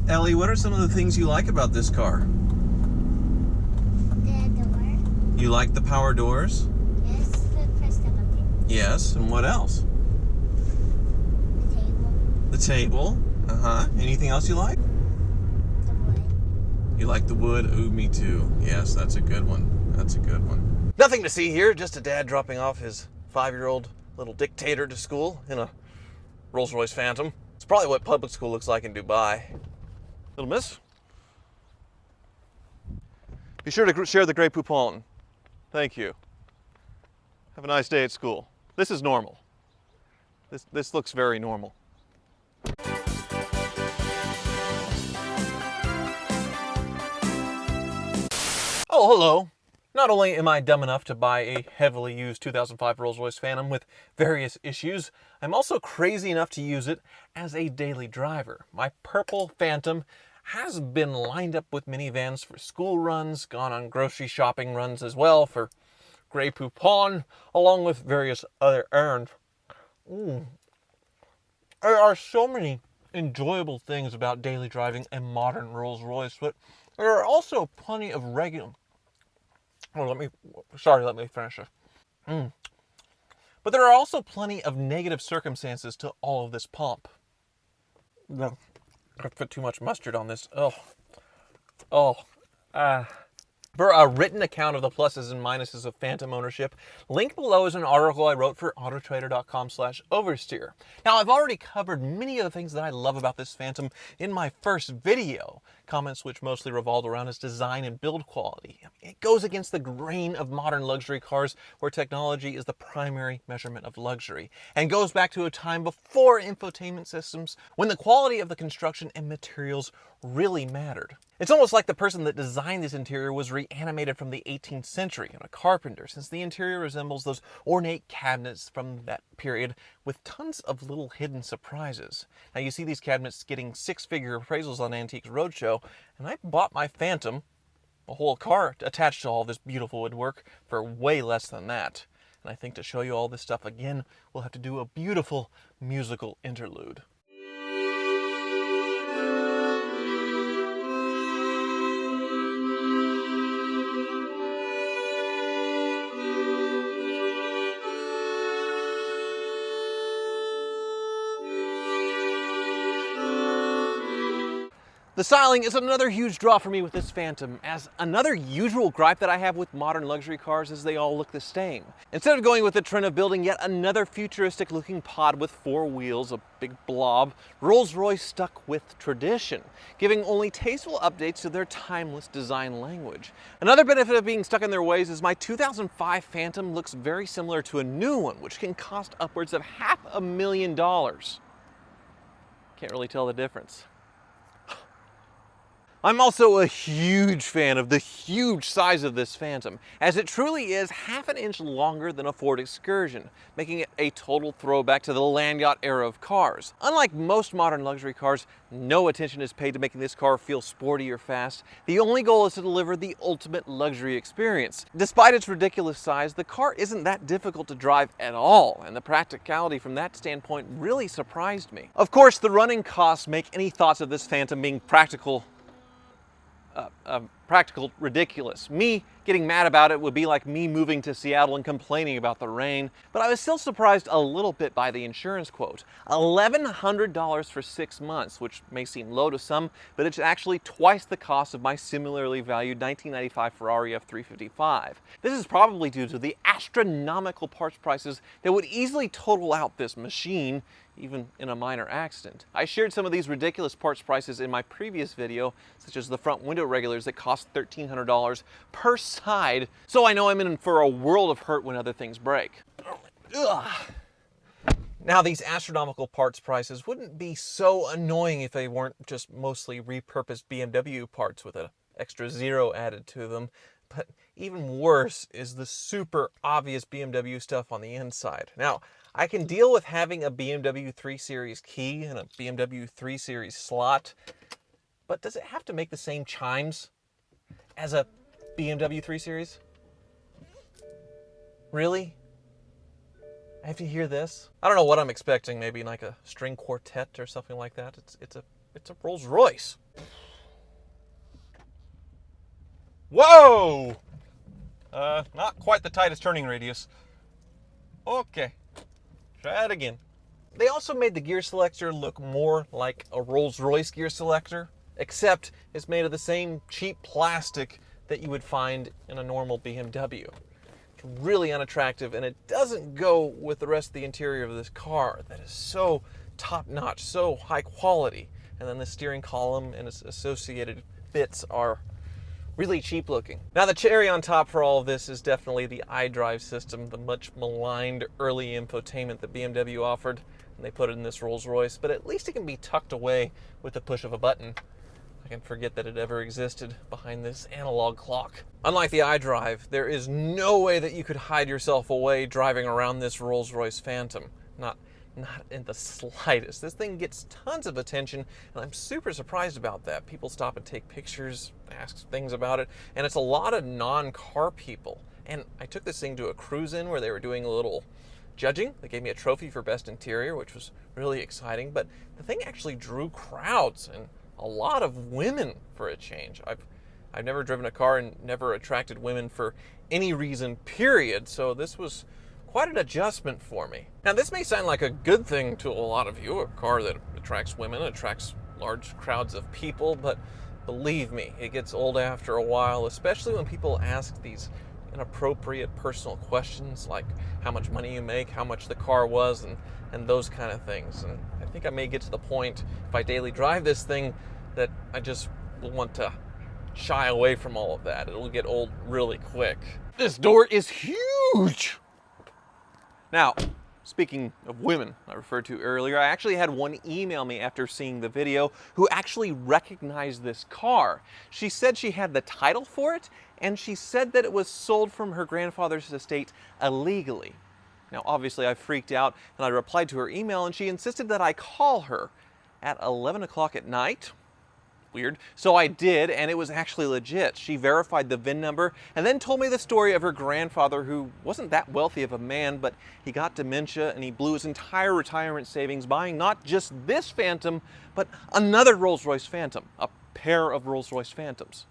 Ellie, what are some of the things you like about this car? The door. You like the power doors? Yes, the press the button. Yes, and what else? The table. The table. Uh-huh. Anything else you like? The wood. You like the wood? Ooh, me too. Yes, that's a good one. That's a good one. Nothing to see here, just a dad dropping off his 5-year-old little dictator to school in a Rolls-Royce Phantom. It's probably what public school looks like in Dubai. Little miss? Be sure to share the Grey Poupon. Thank you. Have a nice day at school. This is normal. This looks very normal. Oh, hello. Not only am I dumb enough to buy a heavily used 2005 Rolls-Royce Phantom with various issues, I'm also crazy enough to use it as a daily driver. My purple Phantom has been lined up with minivans for school runs, gone on grocery shopping runs as well for Grey Poupon, along with various other errands. There are so many enjoyable things about daily driving a modern Rolls-Royce, but there are also plenty of regular... Oh, let me finish this. But there are also plenty of negative circumstances to all of this pomp. No, I put too much mustard on this. For a written account of the pluses and minuses of Phantom ownership, linked below is an article I wrote for autotrader.com/oversteer. Now, I've already covered many of the things that I love about this Phantom in my first video, comments which mostly revolved around its design and build quality. It goes against the grain of modern luxury cars where technology is the primary measurement of luxury, and goes back to a time before infotainment systems when the quality of the construction and materials really mattered. It's almost like the person that designed this interior was reanimated from the 18th century and a carpenter, since the interior resembles those ornate cabinets from that period with tons of little hidden surprises. Now, you see these cabinets getting 6-figure appraisals on Antiques Roadshow, and I bought my Phantom, a whole car attached to all this beautiful woodwork, for way less than that. And I think to show you all this stuff again, we'll have to do a beautiful musical interlude. The styling is another huge draw for me with this Phantom, as another usual gripe that I have with modern luxury cars is they all look the same. Instead of going with the trend of building yet another futuristic looking pod with 4 wheels, a big blob, Rolls-Royce stuck with tradition, giving only tasteful updates to their timeless design language. Another benefit of being stuck in their ways is my 2005 Phantom looks very similar to a new one, which can cost upwards of $500,000. Can't really tell the difference. I'm also a huge fan of the huge size of this Phantom, as it truly is half an inch longer than a Ford Excursion, making it a total throwback to the land yacht era of cars. Unlike most modern luxury cars, no attention is paid to making this car feel sporty or fast. The only goal is to deliver the ultimate luxury experience. Despite its ridiculous size, the car isn't that difficult to drive at all, and the practicality from that standpoint really surprised me. Of course, the running costs make any thoughts of this Phantom being practical ridiculous. Me getting mad about it would be like me moving to Seattle and complaining about the rain, but I was still surprised a little bit by the insurance quote. $1,100 for 6 months, which may seem low to some, but it's actually twice the cost of my similarly valued 1995 Ferrari F355. This is probably due to the astronomical parts prices that would easily total out this machine, even in a minor accident. I shared some of these ridiculous parts prices in my previous video, such as the front window regulars that cost $1,300 per side, so I know I'm in for a world of hurt when other things break. Ugh. Now, these astronomical parts prices wouldn't be so annoying if they weren't just mostly repurposed BMW parts with an extra zero added to them, but even worse is the super obvious BMW stuff on the inside. Now, I can deal with having a BMW 3 Series key and a BMW 3 Series slot, but does it have to make the same chimes as a BMW 3 Series? Really? Have you hear this? I don't know what I'm expecting. Maybe like a string quartet or something like that. It's a Rolls Royce. Whoa! Not quite the tightest turning radius. Okay, try it again. They also made the gear selector look more like a Rolls Royce gear selector, except it's made of the same cheap plastic that you would find in a normal BMW. It's really unattractive, and it doesn't go with the rest of the interior of this car that is so top-notch, so high quality. And then the steering column and its associated bits are really cheap looking. Now the cherry on top for all of this is definitely the iDrive system, the much maligned early infotainment that BMW offered, and they put it in this Rolls Royce, but at least it can be tucked away with the push of a button. I can forget that it ever existed behind this analog clock. Unlike the iDrive, there is no way that you could hide yourself away driving around this Rolls Royce Phantom. Not in the slightest. This thing gets tons of attention, and I'm super surprised about that. People stop and take pictures, ask things about it, and it's a lot of non-car people. And I took this thing to a cruise-in where they were doing a little judging. They gave me a trophy for best interior, which was really exciting, but the thing actually drew crowds and a lot of women for a change. I've never driven a car and never attracted women for any reason, period, so this was quite an adjustment for me. Now this may sound like a good thing to a lot of you, a car that attracts women, attracts large crowds of people, but believe me, it gets old after a while, especially when people ask these inappropriate personal questions like how much money you make, how much the car was, and those kind of things. And I think I may get to the point, if I daily drive this thing, that I just will want to shy away from all of that. It'll get old really quick. This door is huge! Now, speaking of women I referred to earlier, I actually had one email me after seeing the video who actually recognized this car. She said she had the title for it, and she said that it was sold from her grandfather's estate illegally. Now, obviously, I freaked out, and I replied to her email, and she insisted that I call her at 11 o'clock at night. Weird. So I did, and it was actually legit. She verified the VIN number and then told me the story of her grandfather, who wasn't that wealthy of a man, but he got dementia and he blew his entire retirement savings buying not just this Phantom, but another Rolls-Royce Phantom, a pair of Rolls-Royce Phantoms.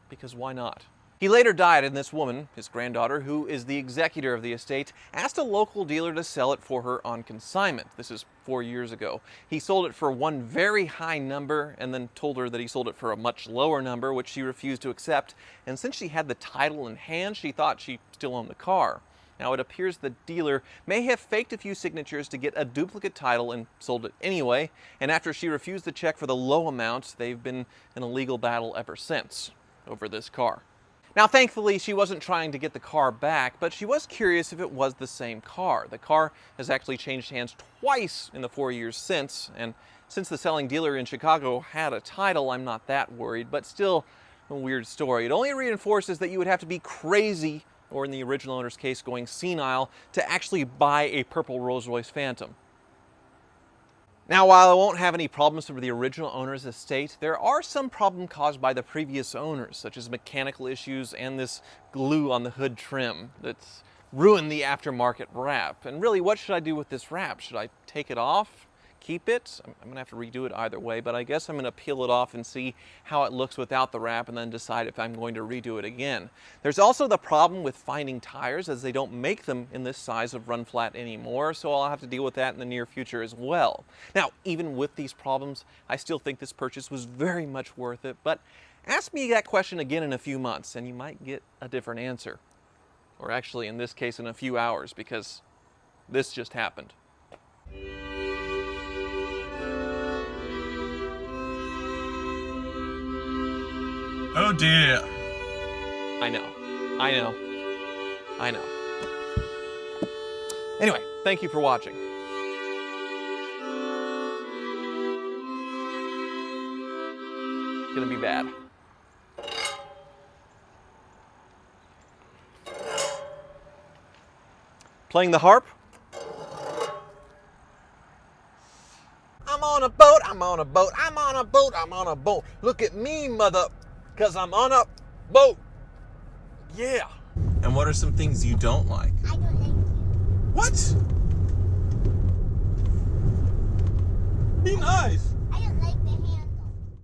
Because why not? He later died, and this woman, his granddaughter, who is the executor of the estate, asked a local dealer to sell it for her on consignment. This is 4 years ago. He sold it for one very high number and then told her that he sold it for a much lower number, which she refused to accept. And since she had the title in hand, she thought she still owned the car. Now, it appears the dealer may have faked a few signatures to get a duplicate title and sold it anyway. And after she refused the check for the low amount, they've been in a legal battle ever since over this car. Now, thankfully, she wasn't trying to get the car back, but she was curious if it was the same car. The car has actually changed hands twice in the 4 years since, and since the selling dealer in Chicago had a title, I'm not that worried, but still a weird story. It only reinforces that you would have to be crazy, or in the original owner's case, going senile, to actually buy a purple Rolls-Royce Phantom. Now, while I won't have any problems with the original owner's estate, there are some problems caused by the previous owners, such as mechanical issues and this glue on the hood trim that's ruined the aftermarket wrap. And really, what should I do with this wrap? Should I take it off? Keep it? I'm gonna have to redo it either way, but I guess I'm gonna peel it off and see how it looks without the wrap and then decide if I'm going to redo it again. There's also the problem with finding tires, as they don't make them in this size of run flat anymore, so I'll have to deal with that in the near future as well. Now, even with these problems, I still think this purchase was very much worth it, but ask me that question again in a few months and you might get a different answer. Or actually, in this case, in a few hours, because this just happened. Oh dear. I know. Anyway, thank you for watching. It's gonna be bad. Playing the harp? I'm on a boat, I'm on a boat, I'm on a boat, I'm on a boat. Look at me, mother, 'cause I'm on a boat. Yeah. And what are some things you don't like? I don't like you. What? Be nice.